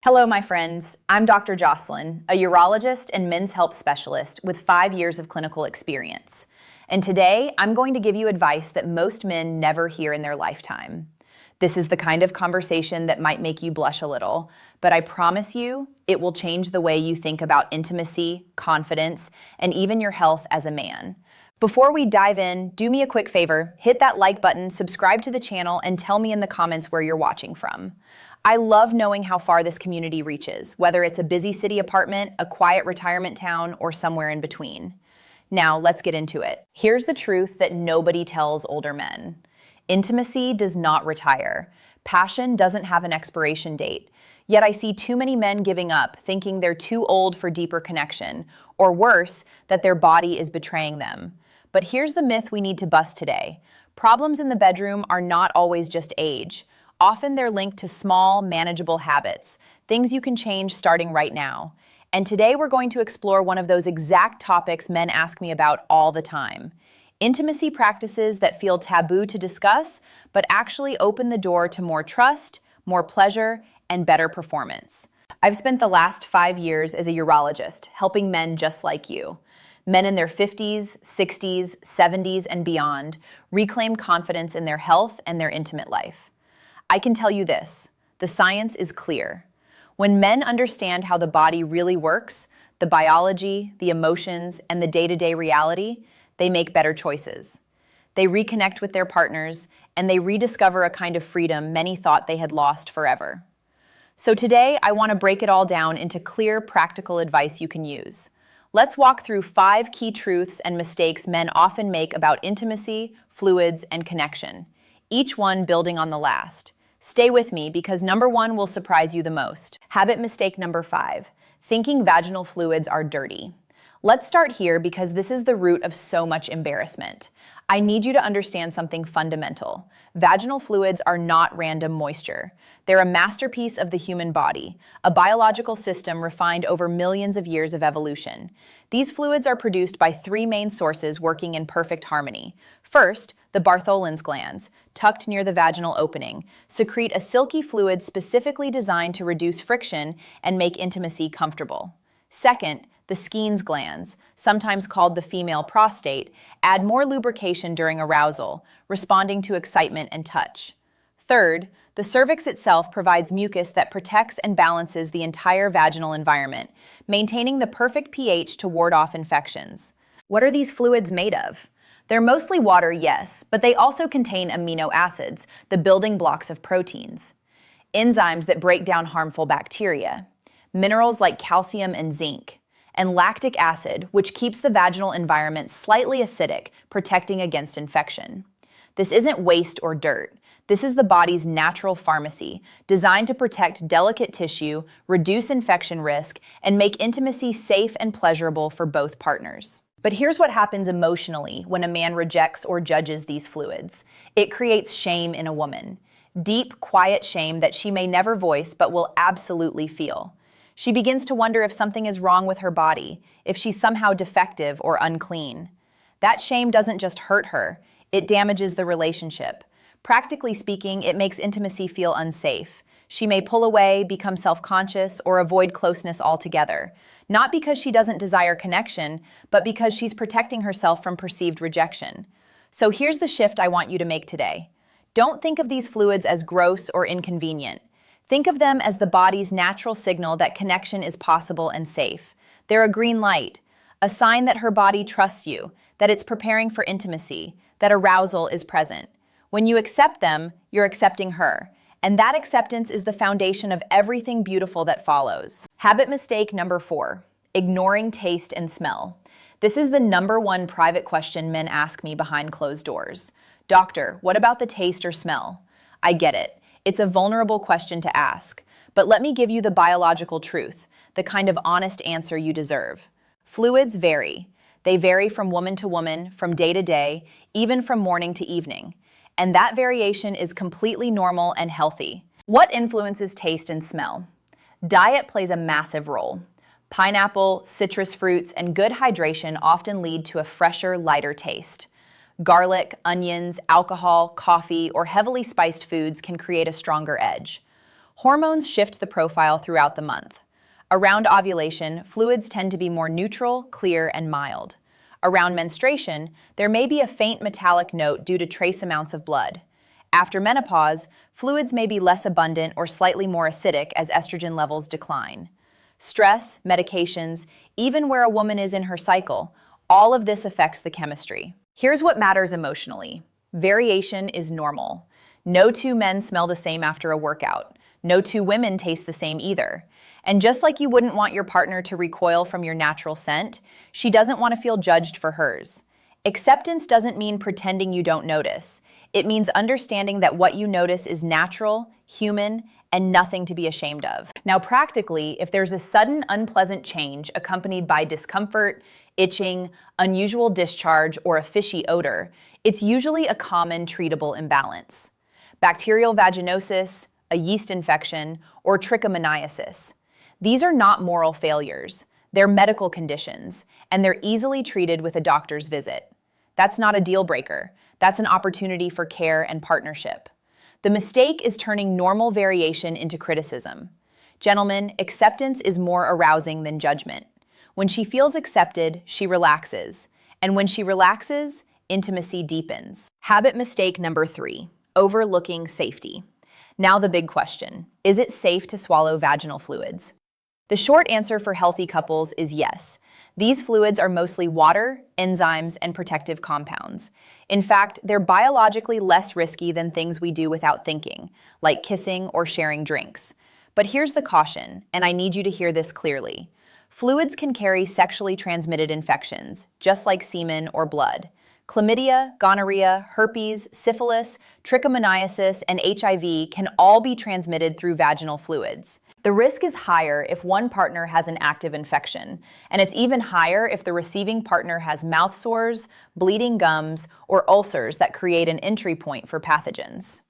Hello, my friends. I'm Dr. Jocelyn, a urologist and men's health specialist with 5 years of clinical experience. And today, I'm going to give you advice that most men never hear in their lifetime. This is the kind of conversation that might make you blush a little, but I promise you, it will change the way you think about intimacy, confidence, and even your health as a man. Before we dive in, do me a quick favor, hit that like button, subscribe to the channel, and tell me in the comments where you're watching from. I love knowing how far this community reaches, whether it's a busy city apartment, a quiet retirement town, or somewhere in between. Now, let's get into it. Here's the truth that nobody tells older men. Intimacy does not retire. Passion doesn't have an expiration date. Yet I see too many men giving up, thinking they're too old for deeper connection, or worse, that their body is betraying them. But here's the myth we need to bust today. Problems in the bedroom are not always just age. Often they're linked to small, manageable habits, things you can change starting right now. And today we're going to explore one of those exact topics men ask me about all the time. Intimacy practices that feel taboo to discuss, but actually open the door to more trust, more pleasure, and better performance. I've spent the last 5 years as a urologist, helping men just like you. Men in their 50s, 60s, 70s, and beyond reclaim confidence in their health and their intimate life. I can tell you this, the science is clear. When men understand how the body really works, the biology, the emotions, and the day-to-day reality, they make better choices. They reconnect with their partners, and they rediscover a kind of freedom many thought they had lost forever. So today, I want to break it all down into clear, practical advice you can use. Let's walk through 5 key truths and mistakes men often make about intimacy, fluids, and connection, each one building on the last. Stay with me because number 1 will surprise you the most. Habit mistake number 5, thinking vaginal fluids are dirty. Let's start here because this is the root of so much embarrassment. I need you to understand something fundamental. Vaginal fluids are not random moisture. They're a masterpiece of the human body, a biological system refined over millions of years of evolution. These fluids are produced by 3 main sources working in perfect harmony. First, the Bartholin's glands, tucked near the vaginal opening, secrete a silky fluid specifically designed to reduce friction and make intimacy comfortable. Second, the Skene's glands, sometimes called the female prostate, add more lubrication during arousal, responding to excitement and touch. Third, the cervix itself provides mucus that protects and balances the entire vaginal environment, maintaining the perfect pH to ward off infections. What are these fluids made of? They're mostly water, yes, but they also contain amino acids, the building blocks of proteins, enzymes that break down harmful bacteria, minerals like calcium and zinc, and lactic acid, which keeps the vaginal environment slightly acidic, protecting against infection. This isn't waste or dirt. This is the body's natural pharmacy, designed to protect delicate tissue, reduce infection risk, and make intimacy safe and pleasurable for both partners. But here's what happens emotionally when a man rejects or judges these fluids. It creates shame in a woman. Deep, quiet shame that she may never voice but will absolutely feel. She begins to wonder if something is wrong with her body, if she's somehow defective or unclean. That shame doesn't just hurt her, it damages the relationship. Practically speaking, it makes intimacy feel unsafe. She may pull away, become self-conscious, or avoid closeness altogether. Not because she doesn't desire connection, but because she's protecting herself from perceived rejection. So here's the shift I want you to make today. Don't think of these fluids as gross or inconvenient. Think of them as the body's natural signal that connection is possible and safe. They're a green light, a sign that her body trusts you, that it's preparing for intimacy, that arousal is present. When you accept them, you're accepting her. And that acceptance is the foundation of everything beautiful that follows. Habit mistake number 4, ignoring taste and smell. This is the number 1 private question men ask me behind closed doors. Doctor, what about the taste or smell? I get it. It's a vulnerable question to ask, but let me give you the biological truth, the kind of honest answer you deserve. Fluids vary. They vary from woman to woman, from day to day, even from morning to evening. And that variation is completely normal and healthy. What influences taste and smell? Diet plays a massive role. Pineapple, citrus fruits, and good hydration often lead to a fresher, lighter taste. Garlic, onions, alcohol, coffee, or heavily spiced foods can create a stronger edge. Hormones shift the profile throughout the month. Around ovulation, fluids tend to be more neutral, clear, and mild. Around menstruation, there may be a faint metallic note due to trace amounts of blood. After menopause, fluids may be less abundant or slightly more acidic as estrogen levels decline. Stress, medications, even where a woman is in her cycle, all of this affects the chemistry. Here's what matters emotionally. Variation is normal. No two men smell the same after a workout. No two women taste the same either. And just like you wouldn't want your partner to recoil from your natural scent, she doesn't want to feel judged for hers. Acceptance doesn't mean pretending you don't notice. It means understanding that what you notice is natural, human, and nothing to be ashamed of. Now, practically, if there's a sudden unpleasant change accompanied by discomfort, itching, unusual discharge, or a fishy odor, it's usually a common treatable imbalance. Bacterial vaginosis, a yeast infection, or trichomoniasis. These are not moral failures. They're medical conditions, and they're easily treated with a doctor's visit. That's not a deal breaker. That's an opportunity for care and partnership. The mistake is turning normal variation into criticism. Gentlemen, acceptance is more arousing than judgment. When she feels accepted, she relaxes. And when she relaxes, intimacy deepens. Habit mistake number 3, overlooking safety. Now the big question, is it safe to swallow vaginal fluids? The short answer for healthy couples is yes. These fluids are mostly water, enzymes, and protective compounds. In fact, they're biologically less risky than things we do without thinking, like kissing or sharing drinks. But here's the caution, and I need you to hear this clearly. Fluids can carry sexually transmitted infections, just like semen or blood. Chlamydia, gonorrhea, herpes, syphilis, trichomoniasis, and HIV can all be transmitted through vaginal fluids. The risk is higher if one partner has an active infection, and it's even higher if the receiving partner has mouth sores, bleeding gums, or ulcers that create an entry point for pathogens.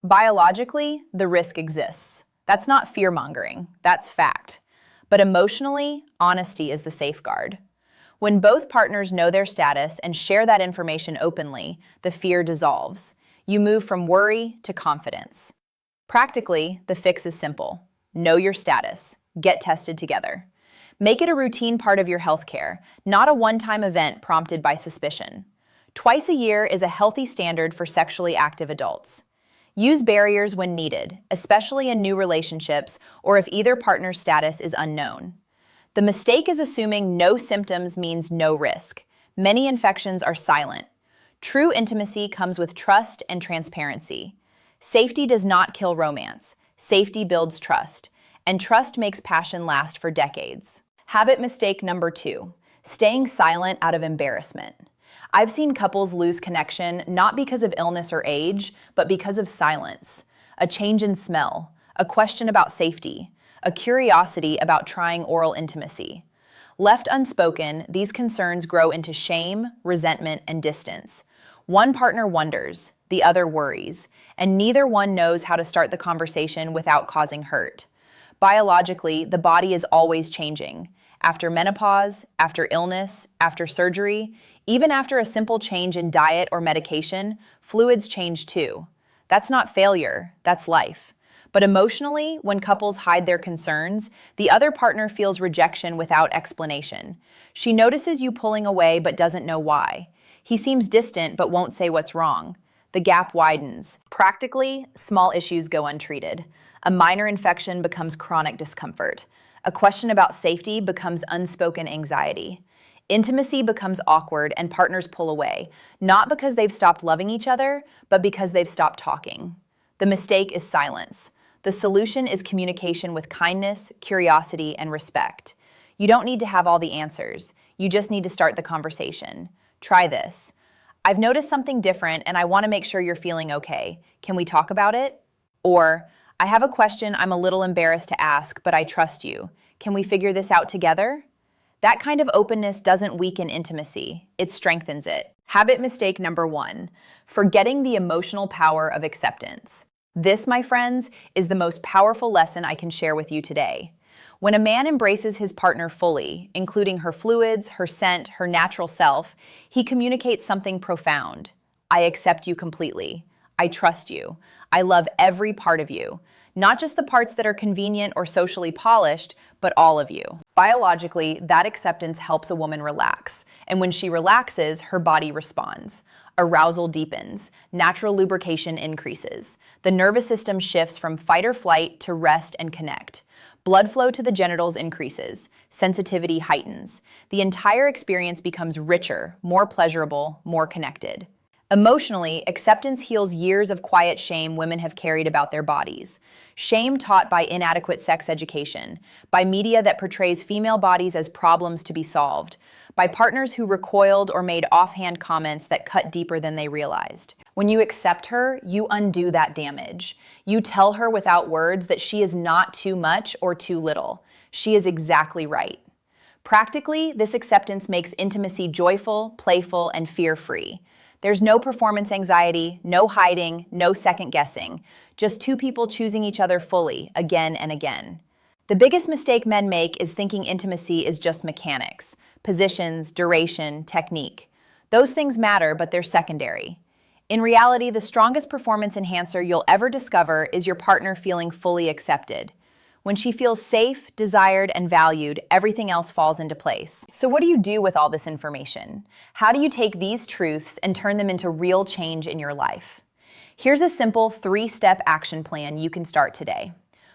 Biologically, the risk exists. That's not fear-mongering, that's fact. But emotionally, honesty is the safeguard. When both partners know their status and share that information openly, the fear dissolves. You move from worry to confidence. Practically, the fix is simple. Know your status. Get tested together. Make it a routine part of your healthcare, not a one-time event prompted by suspicion. Twice a year is a healthy standard for sexually active adults. Use barriers when needed, especially in new relationships or if either partner's status is unknown. The mistake is assuming no symptoms means no risk. Many infections are silent. True intimacy comes with trust and transparency. Safety does not kill romance. Safety builds trust, and trust makes passion last for decades. Habit mistake number 2, staying silent out of embarrassment. I've seen couples lose connection not because of illness or age, but because of silence. A change in smell, a question about safety, a curiosity about trying oral intimacy. Left unspoken, these concerns grow into shame, resentment, and distance. One partner wonders, the other worries, and neither one knows how to start the conversation without causing hurt. Biologically, the body is always changing. After menopause, after illness, after surgery, even after a simple change in diet or medication, fluids change too. That's not failure, that's life. But emotionally, when couples hide their concerns, the other partner feels rejection without explanation. She notices you pulling away but doesn't know why. He seems distant but won't say what's wrong. The gap widens. Practically, small issues go untreated. A minor infection becomes chronic discomfort. A question about safety becomes unspoken anxiety. Intimacy becomes awkward and partners pull away, not because they've stopped loving each other, but because they've stopped talking. The mistake is silence. The solution is communication with kindness, curiosity, and respect. You don't need to have all the answers. You just need to start the conversation. Try this. I've noticed something different and I want to make sure you're feeling okay. Can we talk about it? Or, I have a question I'm a little embarrassed to ask, but I trust you. Can we figure this out together? That kind of openness doesn't weaken intimacy, it strengthens it. Habit mistake number 1, forgetting the emotional power of acceptance. This, my friends, is the most powerful lesson I can share with you today. When a man embraces his partner fully, including her fluids, her scent, her natural self, he communicates something profound. I accept you completely. I trust you. I love every part of you. Not just the parts that are convenient or socially polished, but all of you. Biologically, that acceptance helps a woman relax, and when she relaxes, her body responds. Arousal deepens, natural lubrication increases. The nervous system shifts from fight or flight to rest and connect. Blood flow to the genitals increases, sensitivity heightens. The entire experience becomes richer, more pleasurable, more connected. Emotionally, acceptance heals years of quiet shame women have carried about their bodies. Shame taught by inadequate sex education, by media that portrays female bodies as problems to be solved, by partners who recoiled or made offhand comments that cut deeper than they realized. When you accept her, you undo that damage. You tell her without words that she is not too much or too little. She is exactly right. Practically, this acceptance makes intimacy joyful, playful, and fear-free. There's no performance anxiety, no hiding, no second guessing, just two people choosing each other fully, again and again. The biggest mistake men make is thinking intimacy is just mechanics, positions, duration, technique. Those things matter, but they're secondary. In reality, the strongest performance enhancer you'll ever discover is your partner feeling fully accepted. When she feels safe, desired, and valued, everything else falls into place. So what do you do with all this information? How do you take these truths and turn them into real change in your life? Here's a simple 3-step action plan you can start today.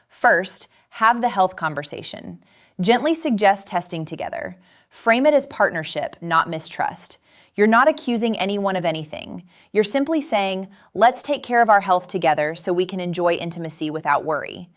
First, have the health conversation. Gently suggest testing together. Frame it as partnership, not mistrust. You're not accusing anyone of anything. You're simply saying, let's take care of our health together so we can enjoy intimacy without worry.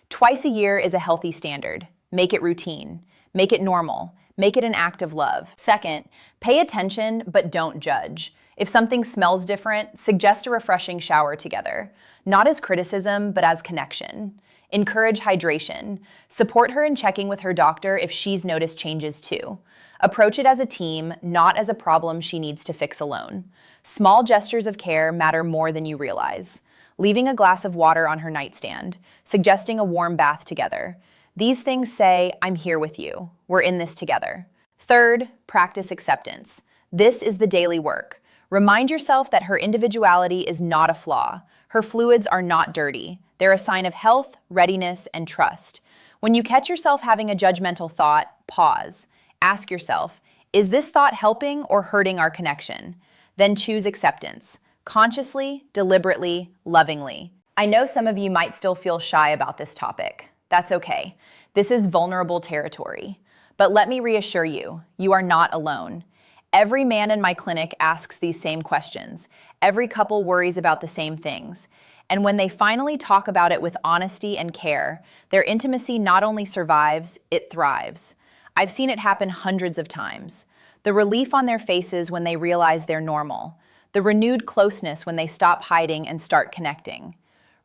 Twice a year is a healthy standard. Make it routine. Make it normal. Make it an act of love. Second, pay attention but don't judge. If something smells different, suggest a refreshing shower together. Not as criticism, but as connection. Encourage hydration. Support her in checking with her doctor if she's noticed changes too. Approach it as a team, not as a problem she needs to fix alone. Small gestures of care matter more than you realize. Leaving a glass of water on her nightstand, suggesting a warm bath together. These things say, I'm here with you. We're in this together. Third, practice acceptance. This is the daily work. Remind yourself that her individuality is not a flaw. Her fluids are not dirty. They're a sign of health, readiness, and trust. When you catch yourself having a judgmental thought, pause. Ask yourself, is this thought helping or hurting our connection? Then choose acceptance. Consciously, deliberately, lovingly. I know some of you might still feel shy about this topic. That's okay. This is vulnerable territory. But let me reassure you, you are not alone. Every man in my clinic asks these same questions. Every couple worries about the same things. And when they finally talk about it with honesty and care, their intimacy not only survives, it thrives. I've seen it happen hundreds of times. The relief on their faces when they realize they're normal. The renewed closeness when they stop hiding and start connecting.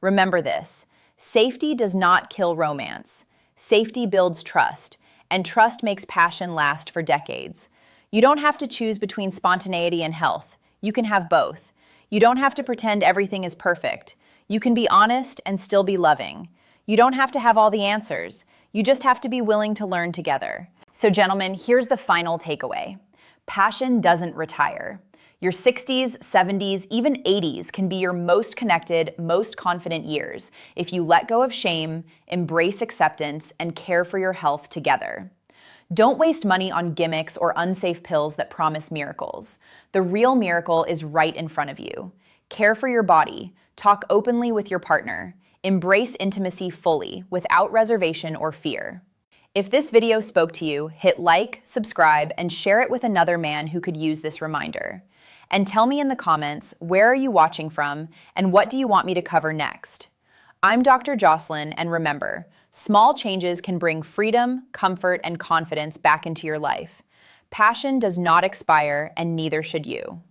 Remember this, safety does not kill romance. Safety builds trust, and trust makes passion last for decades. You don't have to choose between spontaneity and health. You can have both. You don't have to pretend everything is perfect. You can be honest and still be loving. You don't have to have all the answers. You just have to be willing to learn together. So gentlemen, here's the final takeaway. Passion doesn't retire. Your 60s, 70s, even 80s can be your most connected, most confident years if you let go of shame, embrace acceptance, and care for your health together. Don't waste money on gimmicks or unsafe pills that promise miracles. The real miracle is right in front of you. Care for your body. Talk openly with your partner. Embrace intimacy fully, without reservation or fear. If this video spoke to you, hit like, subscribe, and share it with another man who could use this reminder. And tell me in the comments, where are you watching from, and what do you want me to cover next? I'm Dr. Jocelyn, and remember, small changes can bring freedom, comfort, and confidence back into your life. Passion does not expire, and neither should you.